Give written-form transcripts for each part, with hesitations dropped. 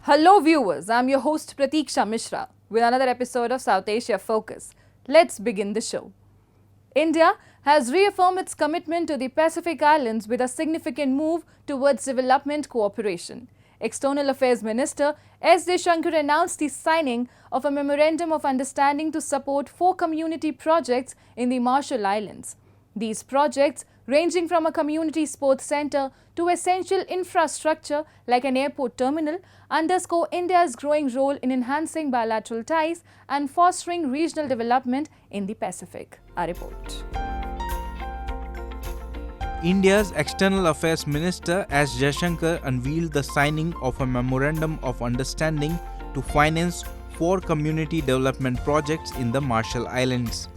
Hello viewers, I'm your host Pratiksha Mishra with another episode of South Asia Focus. Let's begin the show. India has reaffirmed its commitment to the Pacific Islands with a significant move towards development cooperation. External Affairs Minister S. Jaishankar announced the signing of a Memorandum of Understanding to support 4 community projects in the Marshall Islands. These projects, ranging from a community sports centre to essential infrastructure like an airport terminal, underscore India's growing role in enhancing bilateral ties and fostering regional development in the Pacific. A report. India's External Affairs Minister S. Jaishankar unveiled the signing of a Memorandum of Understanding to finance 4 community development projects in the Marshall Islands.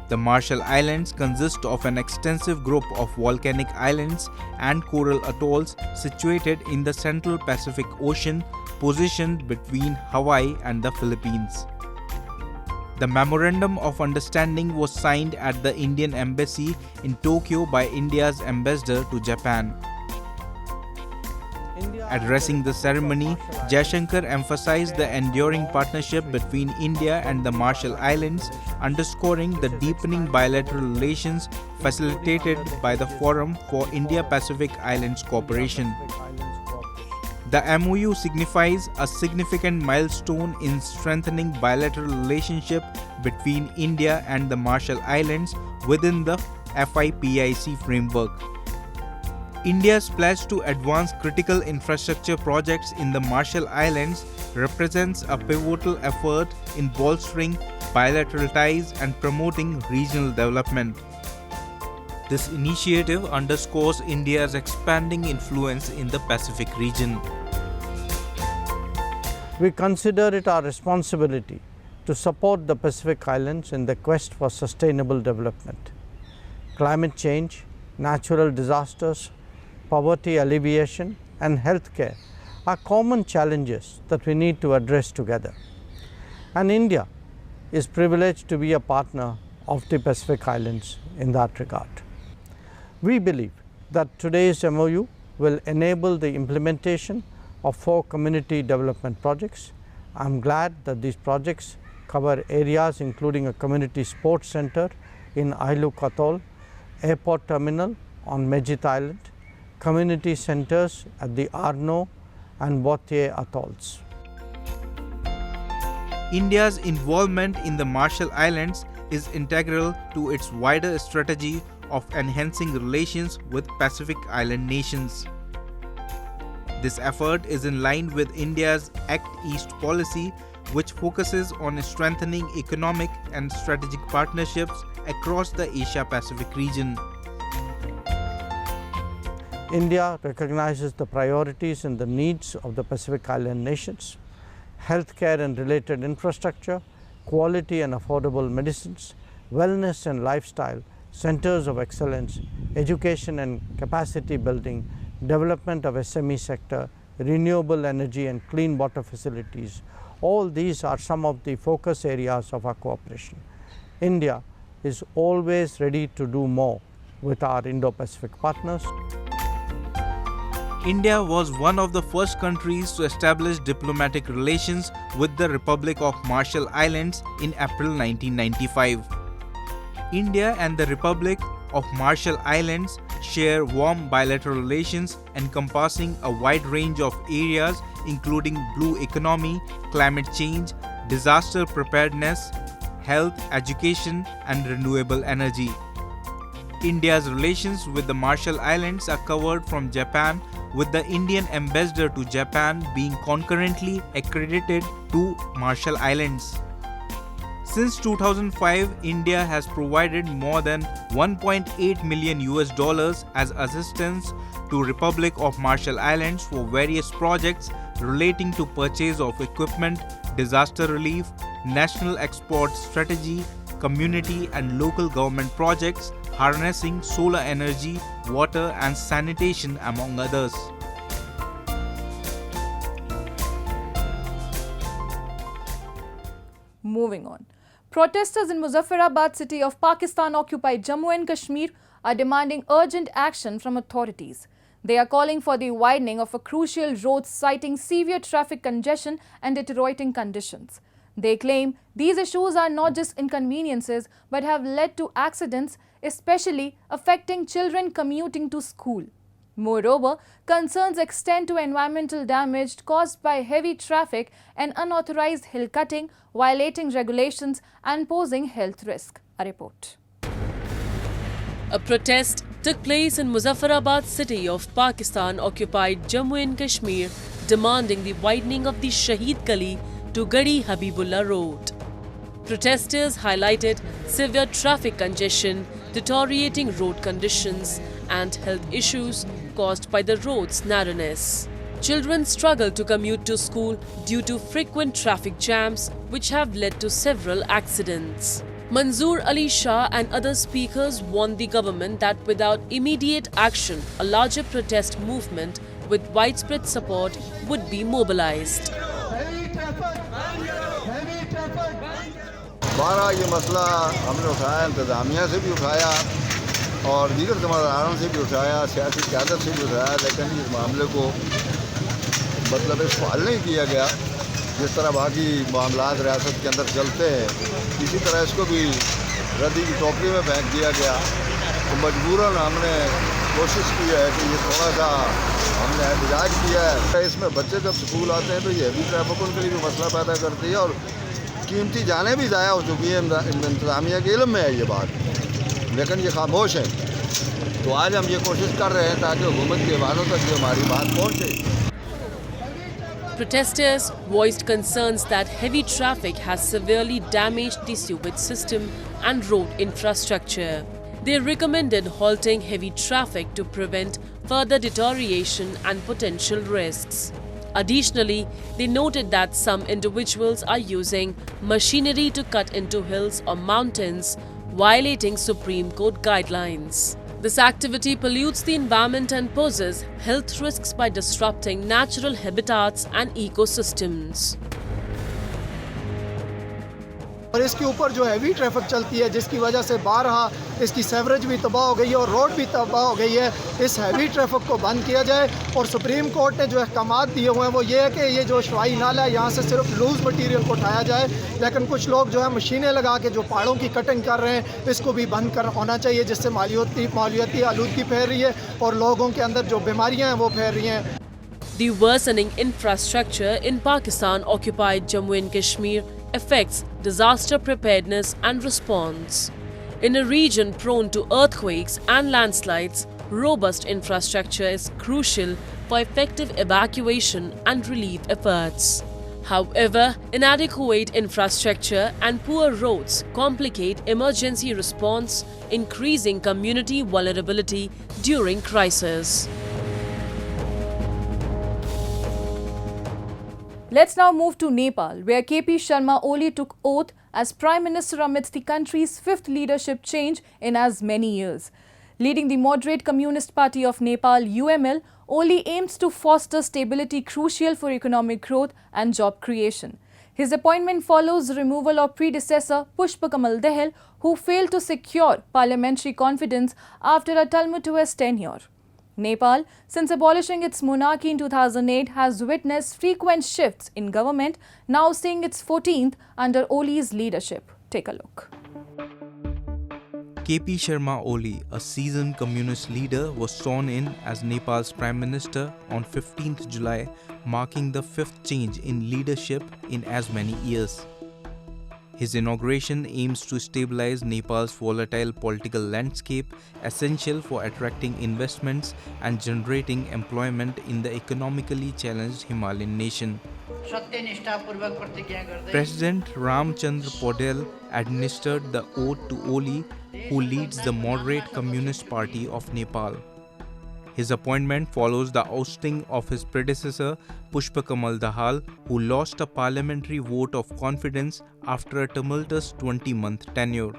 The Marshall Islands consist of an extensive group of volcanic islands and coral atolls situated in the Central Pacific Ocean, positioned between Hawaii and the Philippines. The Memorandum of Understanding was signed at the Indian Embassy in Tokyo by India's ambassador to Japan. Addressing the ceremony, Jaishankar emphasized the enduring partnership between India and the Marshall Islands, underscoring the deepening bilateral relations facilitated by the Forum for Indo-Pacific Islands Cooperation. The MOU signifies a significant milestone in strengthening bilateral relationship between India and the Marshall Islands within the FIPIC framework. India's pledge to advance critical infrastructure projects in the Marshall Islands represents a pivotal effort in bolstering bilateral ties and promoting regional development. This initiative underscores India's expanding influence in the Pacific region. We consider it our responsibility to support the Pacific Islands in the quest for sustainable development. Climate change, natural disasters, poverty alleviation and healthcare are common challenges that we need to address together. And India is privileged to be a partner of the Pacific Islands in that regard. We believe that today's MOU will enable the implementation of 4 community development projects. I am glad that these projects cover areas including a community sports center in Ailuk Atoll, airport terminal on Mejit Island, community centers at the Arno and Botier atolls. India's involvement in the Marshall Islands is integral to its wider strategy of enhancing relations with Pacific Island nations. This effort is in line with India's Act East policy, which focuses on strengthening economic and strategic partnerships across the Asia-Pacific region. India recognizes the priorities and the needs of the Pacific Island nations: healthcare and related infrastructure, quality and affordable medicines, wellness and lifestyle, centers of excellence, education and capacity building, development of SME sector, renewable energy and clean water facilities. All these are some of the focus areas of our cooperation. India is always ready to do more with our Indo-Pacific partners. India was one of the first countries to establish diplomatic relations with the Republic of Marshall Islands in April 1995. India and the Republic of Marshall Islands share warm bilateral relations encompassing a wide range of areas including blue economy, climate change, disaster preparedness, health, education, and renewable energy. India's relations with the Marshall Islands are covered from Japan, with the Indian ambassador to Japan being concurrently accredited to Marshall Islands. Since 2005, India has provided more than $1.8 million as assistance to Republic of Marshall Islands for various projects relating to purchase of equipment, disaster relief, national export strategy, community and local government projects, harnessing solar energy, water and sanitation, among others. Moving on. Protesters in Muzaffarabad city of Pakistan-occupied Jammu and Kashmir are demanding urgent action from authorities. They are calling for the widening of a crucial road, citing severe traffic congestion and deteriorating conditions. They claim these issues are not just inconveniences but have led to accidents, especially affecting children commuting to school. Moreover, concerns extend to environmental damage caused by heavy traffic and unauthorized hill cutting, violating regulations and posing health risk. A report. A protest took place in Muzaffarabad city of Pakistan-occupied Jammu and Kashmir, demanding the widening of the Shaheed Gully to Gadi Habibullah Road. Protesters highlighted severe traffic congestion, deteriorating road conditions, and health issues caused by the road's narrowness. Children struggle to commute to school due to frequent traffic jams, which have led to several accidents. Manzoor Ali Shah and other speakers warned the government that without immediate action, a larger protest movement with widespread support would be mobilized. बारह ये मसला हमने उठाया, इंतज़ामिया से भी उठाया और दीगर ज़िम्मेदारों से भी उठाया, सियासी क़यादत से भी उठाया, लेकिन इस मामले को मतलब इस हल नहीं किया गया। जिस तरह बाकी मामलात रियासत के अंदर चलते हैं, इसी तरह इसको भी रद्दी की टोकरी में फेंक दिया गया। तो मजबूरन हमने कोशिश की है कि ये थोड़ा सा हमने एहतजाज किया है। इसमें बच्चे जब स्कूल आते हैं तो ये भी ट्रैफिक उनके लिए भी मसला पैदा करती है और कीमती जानें भी ज़ाया हो चुकी है। इंतज़ामिया के इल्म में है ये बात, लेकिन ये खामोश हैं। तो आज हम ये कोशिश कर रहे हैं ताकि हुकूमत की ज़बानों तक ये हमारी बात पहुँचे। Protesters voiced concerns that heavy traffic has severely damaged the sewage system and road infrastructure. They recommended halting heavy traffic to prevent further deterioration and potential risks. Additionally, they noted that some individuals are using machinery to cut into hills or mountains, violating Supreme Court guidelines. This activity pollutes the environment and poses health risks by disrupting natural habitats and ecosystems. और इसके ऊपर जो heavy traffic चलती है, जिसकी वजह से बारहा इसकी सेवरेज भी तबाह हो गई है और रोड भी तबाह हो गई है। इस हैवी ट्रैफिक को बंद किया जाए और सुप्रीम कोर्ट ने जो अहकामात दिए हुए हैं वो ये है कि ये जो शवाई नाला है यहाँ से सिर्फ लूज़ मटीरियल को उठाया जाए, लेकिन कुछ लोग जो है मशीनें लगा के जो पहाड़ों की कटिंग कर रहे हैं इसको भी बंद कर होना चाहिए, जिससे मालियाती आलूदगी फैल रही है और लोगों के अंदर जो बीमारियाँ हैं वो फैल रही हैं। The worsening infrastructure in Pakistan-occupied Jammu and Kashmir affects disaster preparedness and response. In a region prone to earthquakes and landslides, robust infrastructure is crucial for effective evacuation and relief efforts. However, inadequate infrastructure and poor roads complicate emergency response, increasing community vulnerability during crisis. Let's now move to Nepal, where KP Sharma Oli took oath as Prime Minister amidst the country's fifth leadership change in as many years. Leading the moderate Communist Party of Nepal, UML, Oli aims to foster stability crucial for economic growth and job creation. His appointment follows the removal of predecessor Pushpakamal Dahal, who failed to secure parliamentary confidence after a tumultuous tenure. Nepal, since abolishing its monarchy in 2008, has witnessed frequent shifts in government, now seeing its 14th under Oli's leadership. Take a look. KP Sharma Oli, a seasoned communist leader, was sworn in as Nepal's Prime Minister on 15th July, marking the fifth change in leadership in as many years. His inauguration aims to stabilize Nepal's volatile political landscape, essential for attracting investments and generating employment in the economically challenged Himalayan nation. President Ramchandra Podel administered the oath to Oli, who leads the moderate Communist Party of Nepal. His appointment follows the ousting of his predecessor Pushpakamal Dahal, who lost a parliamentary vote of confidence after a tumultuous 20-month tenure.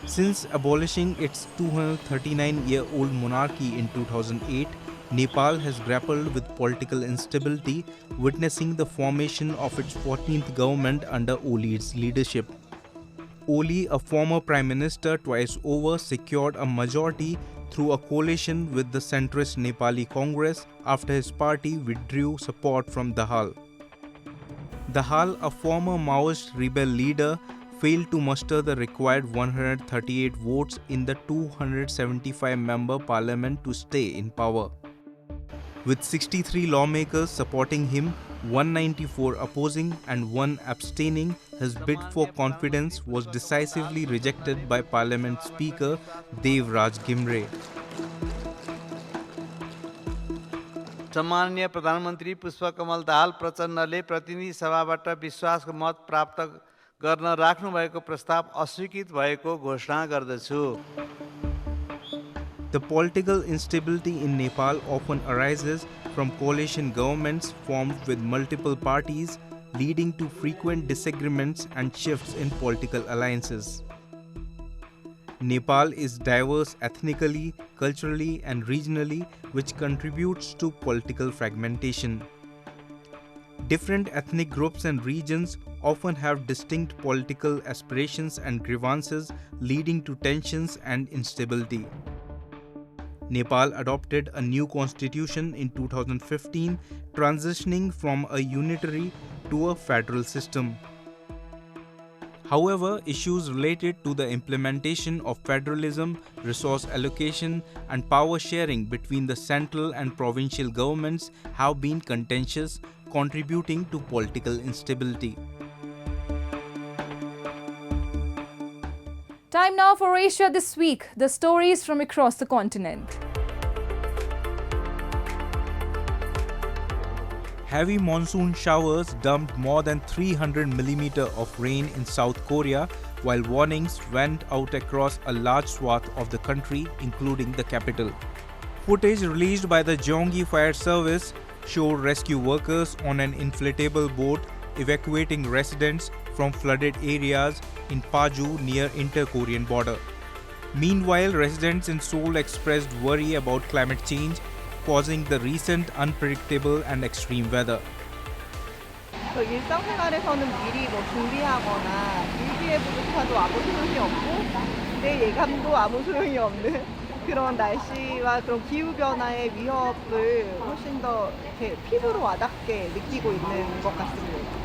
Since abolishing its 239-year-old monarchy in 2008, Nepal has grappled with political instability, witnessing the formation of its 14th government under Oli's leadership. Oli, a former prime minister twice over, secured a majority through a coalition with the centrist Nepali Congress after his party withdrew support from Dahal. Dahal, a former Maoist rebel leader, failed to muster the required 138 votes in the 275-member parliament to stay in power. With 63 lawmakers supporting him, 194 opposing and 1 abstaining, his bid for confidence was decisively rejected by Parliament Speaker Dev Raj Gimre. सम्माननीय प्रधानमन्त्री पुष्पकमल दाहाल प्रचण्डले प्रतिनिधि सभाबाट विश्वासको मत प्राप्त गर्न राख्नुभएको प्रस्ताव अस्वीकृत भएको घोषणा गर्दछु। The political instability in Nepal often arises from coalition governments formed with multiple parties, leading to frequent disagreements and shifts in political alliances. Nepal is diverse ethnically, culturally, and regionally, which contributes to political fragmentation. Different ethnic groups and regions often have distinct political aspirations and grievances, leading to tensions and instability. Nepal adopted a new constitution in 2015, transitioning from a unitary to a federal system. However, issues related to the implementation of federalism, resource allocation, and power sharing between the central and provincial governments have been contentious, contributing to political instability. Time now for Asia This Week, the stories from across the continent. Heavy monsoon showers dumped more than 300 mm of rain in South Korea, while warnings went out across a large swath of the country, including the capital. Footage released by the Gyeonggi Fire Service showed rescue workers on an inflatable boat evacuating residents from flooded areas in Paju near inter-Korean border. Meanwhile, residents in Seoul expressed worry about climate change, causing the recent unpredictable and extreme weather. 일상생활에서는 미리 준비하거나 일기예보조차도 아무 소용이 없고 내 예감도 아무 소용이 없는 그런 날씨와 그런 기후 변화의 위협을 훨씬 더 이렇게 피부로 와닿게 느끼고 있는 것 같습니다.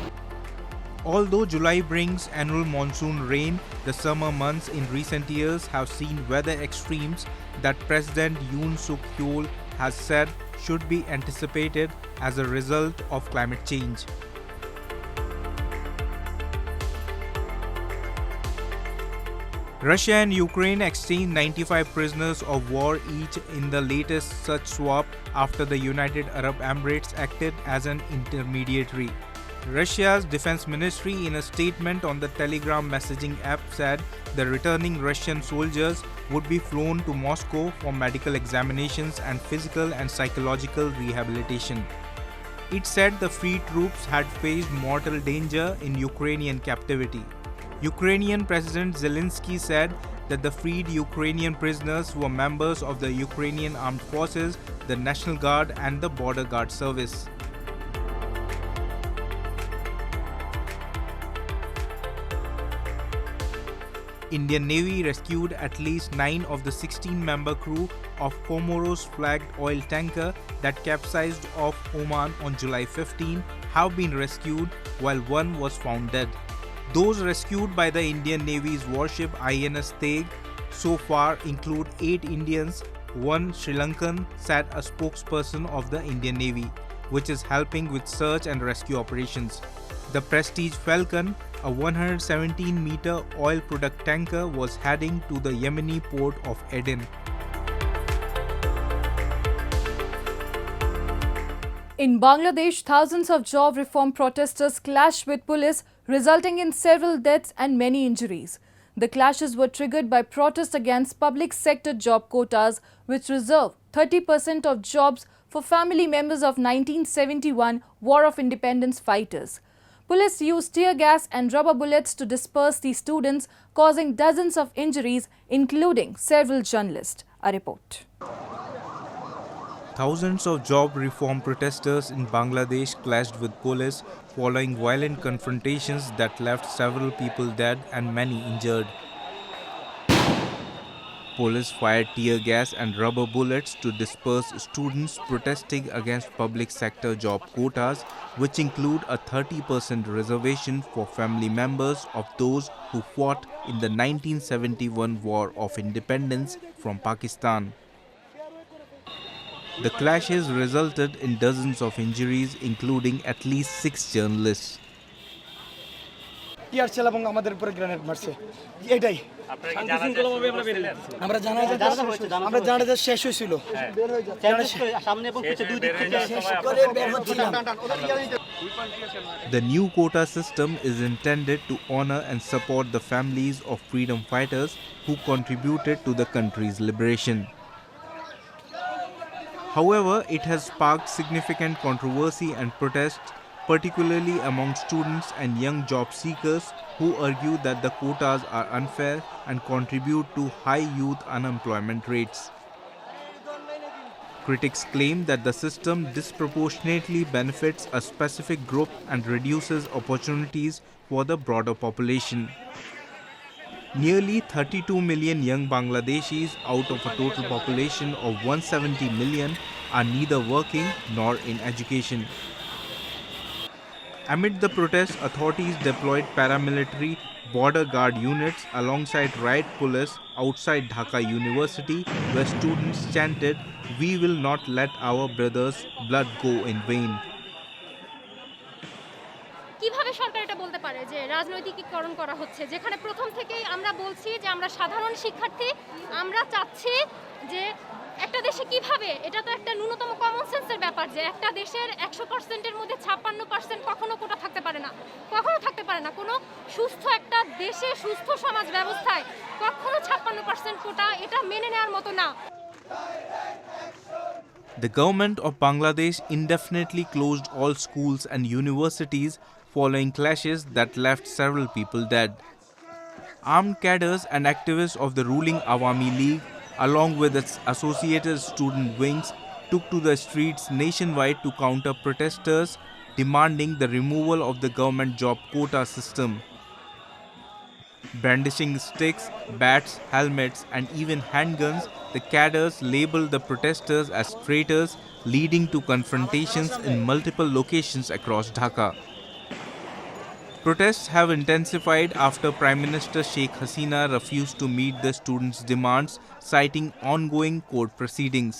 Although July brings annual monsoon rain, the summer months in recent years have seen weather extremes that President Yoon Suk-yeol has said should be anticipated as a result of climate change. Russia and Ukraine exchanged 95 prisoners of war each in the latest such swap after the United Arab Emirates acted as an intermediary. Russia's defense ministry, in a statement on the Telegram messaging app, said the returning Russian soldiers would be flown to Moscow for medical examinations and physical and psychological rehabilitation. It said the freed troops had faced mortal danger in Ukrainian captivity. Ukrainian President Zelensky said that the freed Ukrainian prisoners were members of the Ukrainian Armed Forces, the National Guard, and the Border Guard Service. Indian Navy rescued at least 9 of the 16-member crew of Comoros-flagged oil tanker that capsized off Oman on July 15 have been rescued, while one was found dead. Those rescued by the Indian Navy's warship INS Teg so far include 8 Indians, 1 Sri Lankan, said a spokesperson of the Indian Navy, which is helping with search and rescue operations. The Prestige Falcon, a 117-meter oil product tanker, was heading to the Yemeni port of Aden. In Bangladesh, thousands of job reform protesters clashed with police, resulting in several deaths and many injuries. The clashes were triggered by protests against public sector job quotas, which reserve 30% of jobs for family members of 1971 War of Independence fighters. Police used tear gas and rubber bullets to disperse the students, causing dozens of injuries, including several journalists. A report. Thousands of job reform protesters in Bangladesh clashed with police following violent confrontations that left several people dead and many injured. Police fired tear gas and rubber bullets to disperse students protesting against public sector job quotas, which include a 30% reservation for family members of those who fought in the 1971 War of Independence from Pakistan. The clashes resulted in dozens of injuries, including at least 6 journalists. টিয়ার ছেলে এবং আমাদের উপরে grenade মারছে এটাই আমরা জানাজা শেষ হয়েছিল সামনে এবং পিছে দুই দিক থেকে শেষ করে বের হচ্ছিলাম The new quota system is intended to honor and support the families of freedom fighters who contributed to the country's liberation. However, it has sparked significant controversy and protest, particularly among students and young job seekers who argue that the quotas are unfair and contribute to high youth unemployment rates. Critics claim that the system disproportionately benefits a specific group and reduces opportunities for the broader population. Nearly 32 million young Bangladeshis out of a total population of 170 million are neither working nor in education. Amid the protests, authorities deployed paramilitary border guard units alongside riot police outside Dhaka University, where students chanted, "We will not let our brothers' blood go in vain." কিভাবে সরকার এটা বলতে পারে যে রাজনৈতিকীকরণ করা হচ্ছে, যেখানে প্রথম থেকেই আমরা বলছি যে আমরা সাধারণ শিক্ষার্থী, আমরা চাচ্ছি যে একটা দেশে কিভাবে, এটা তো একটা ন্যূনতম কমন সেন্সের ব্যাপার যে একটা দেশের 100%-এর মধ্যে 56% কখনো কোটা থাকতে পারে না, কখনো থাকতে পারে না। কোনো সুস্থ একটা দেশে, সুস্থ সমাজ ব্যবস্থায় কখনো 56% কোটা এটা মেনে নেওয়ার মতো না। The government of Bangladesh indefinitely closed all schools and universities following clashes that left several people dead. Armed cadres and activists of the ruling Awami League, along with its associated student wings, took to the streets nationwide to counter protesters demanding the removal of the government job quota system. Brandishing sticks, bats, helmets, and even handguns, the cadres labelled the protesters as traitors, leading to confrontations in multiple locations across Dhaka. Protests have intensified after Prime Minister Sheikh Hasina refused to meet the students' demands, citing ongoing court proceedings.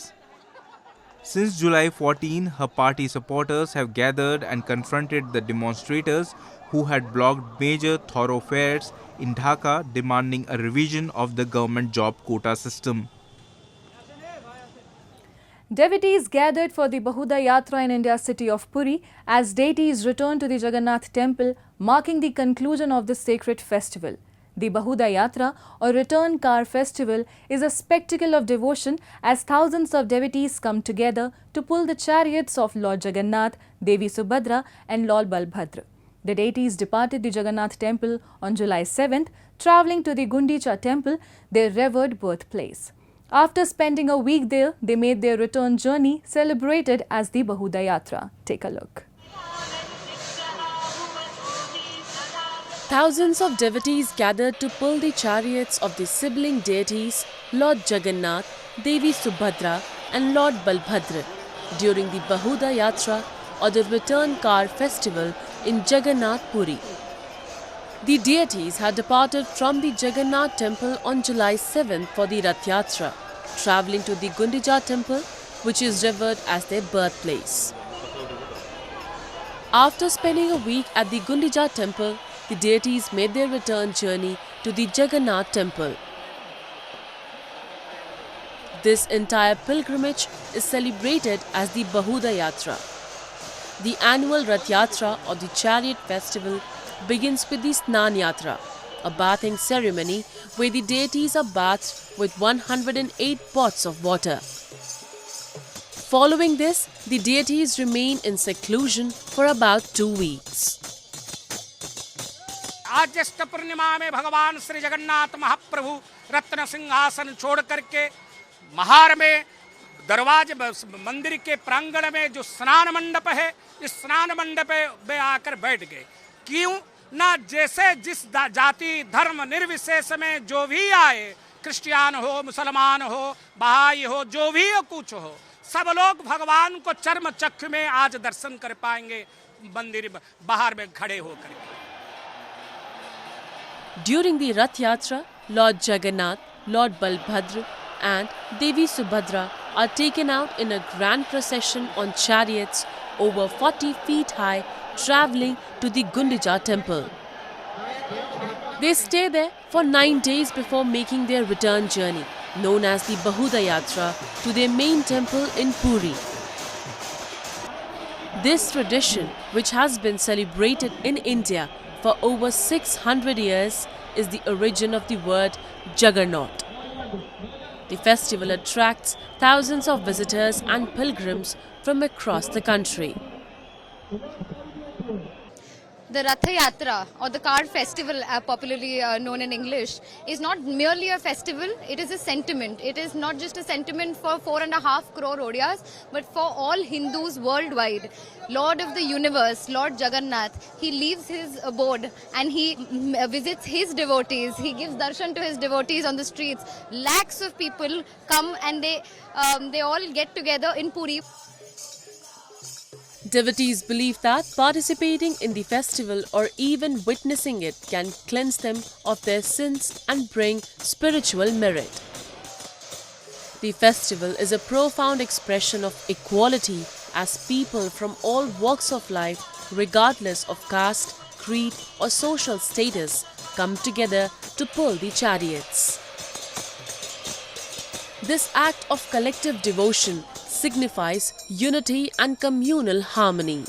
Since July 14, her party supporters have gathered and confronted the demonstrators who had blocked major thoroughfares in Dhaka, demanding a revision of the government job quota system. Devotees gathered for the Bahuda Yatra in India's city of Puri as deities returned to the Jagannath temple, marking the conclusion of this sacred festival. The Bahuda Yatra, or Return Car Festival, is a spectacle of devotion as thousands of devotees come together to pull the chariots of Lord Jagannath, Devi Subhadra and Lord Balbhadra. The deities departed the Jagannath temple on July 7th, travelling to the Gundicha temple, their revered birthplace. After spending a week there, they made their return journey, celebrated as the Bahuda Yatra. Take a look. Thousands of devotees gathered to pull the chariots of the sibling deities Lord Jagannath, Devi Subhadra and Lord Balbhadra during the Bahuda Yatra or the Return Car Festival in Jagannath Puri. The deities had departed from the Jagannath temple on July 7th for the Rath Yatra, travelling to the Gundicha temple, which is revered as their birthplace. After spending a week at the Gundicha temple, the deities made their return journey to the Jagannath temple. This entire pilgrimage is celebrated as the Bahuda Yatra. The annual Rath Yatra or the Chariot Festival begins with the Snan Yatra, a bathing ceremony where the deities are bathed with 108 pots of water. Following this, the deities remain in seclusion for about 2 weeks. आज ज्येष्ठ पूर्णिमा में भगवान श्री जगन्नाथ महाप्रभु रत्न सिंहासन छोड़ करके महार में दरवाजे मंदिर के प्रांगण में जो स्नान मंडप है, इस स्नान मंडप में आकर बैठ गए। क्यों ना, जैसे जिस जाति धर्म निर्विशेष में जो भी आए, क्रिश्चियन हो, मुसलमान हो, बहाई हो, जो भी हो, कुछ हो, सब लोग भगवान को चर्म चक्षु में आज दर्शन कर पाएंगे मंदिर बाहर में खड़े होकर के। During the Rath Yatra, Lord Jagannath, Lord Balbhadra and Devi Subhadra are taken out in a grand procession on chariots over 40 feet high, travelling to the Gundicha temple. They stay there for 9 days before making their return journey, known as the Bahuda Yatra, to their main temple in Puri. This tradition, which has been celebrated in India for over 600 years, is the origin of the word Juggernaut. The festival attracts thousands of visitors and pilgrims from across the country. The Ratha Yatra, or the car festival popularly known in English, is not merely a festival, it is a sentiment. It is not just a sentiment for 4.5 crore Odias, but for all Hindus worldwide. Lord of the universe, Lord Jagannath, he leaves his abode and he visits his devotees. He gives darshan to his devotees on the streets. Lakhs of people come and they all get together in Puri. Devotees believe that participating in the festival or even witnessing it can cleanse them of their sins and bring spiritual merit. The festival is a profound expression of equality as people from all walks of life, regardless of caste, creed or social status, come together to pull the chariots. This act of collective devotion signifies unity and communal harmony.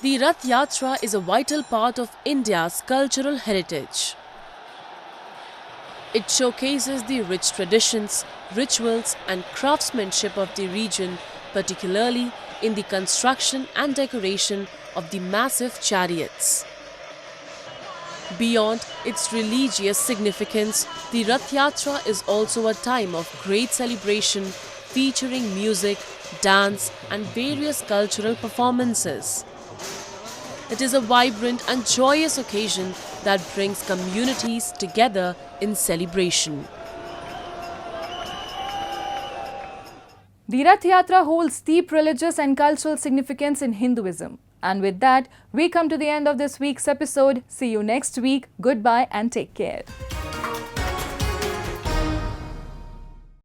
The Rath Yatra is a vital part of India's cultural heritage. It showcases the rich traditions, rituals and craftsmanship of the region, particularly in the construction and decoration of the massive chariots. Beyond its religious significance, the Rath Yatra is also a time of great celebration featuring music, dance and various cultural performances. It is a vibrant and joyous occasion that brings communities together in celebration. The Rath Yatra holds deep religious and cultural significance in Hinduism. And with that, we come to the end of this week's episode. See you next week. Goodbye and take care.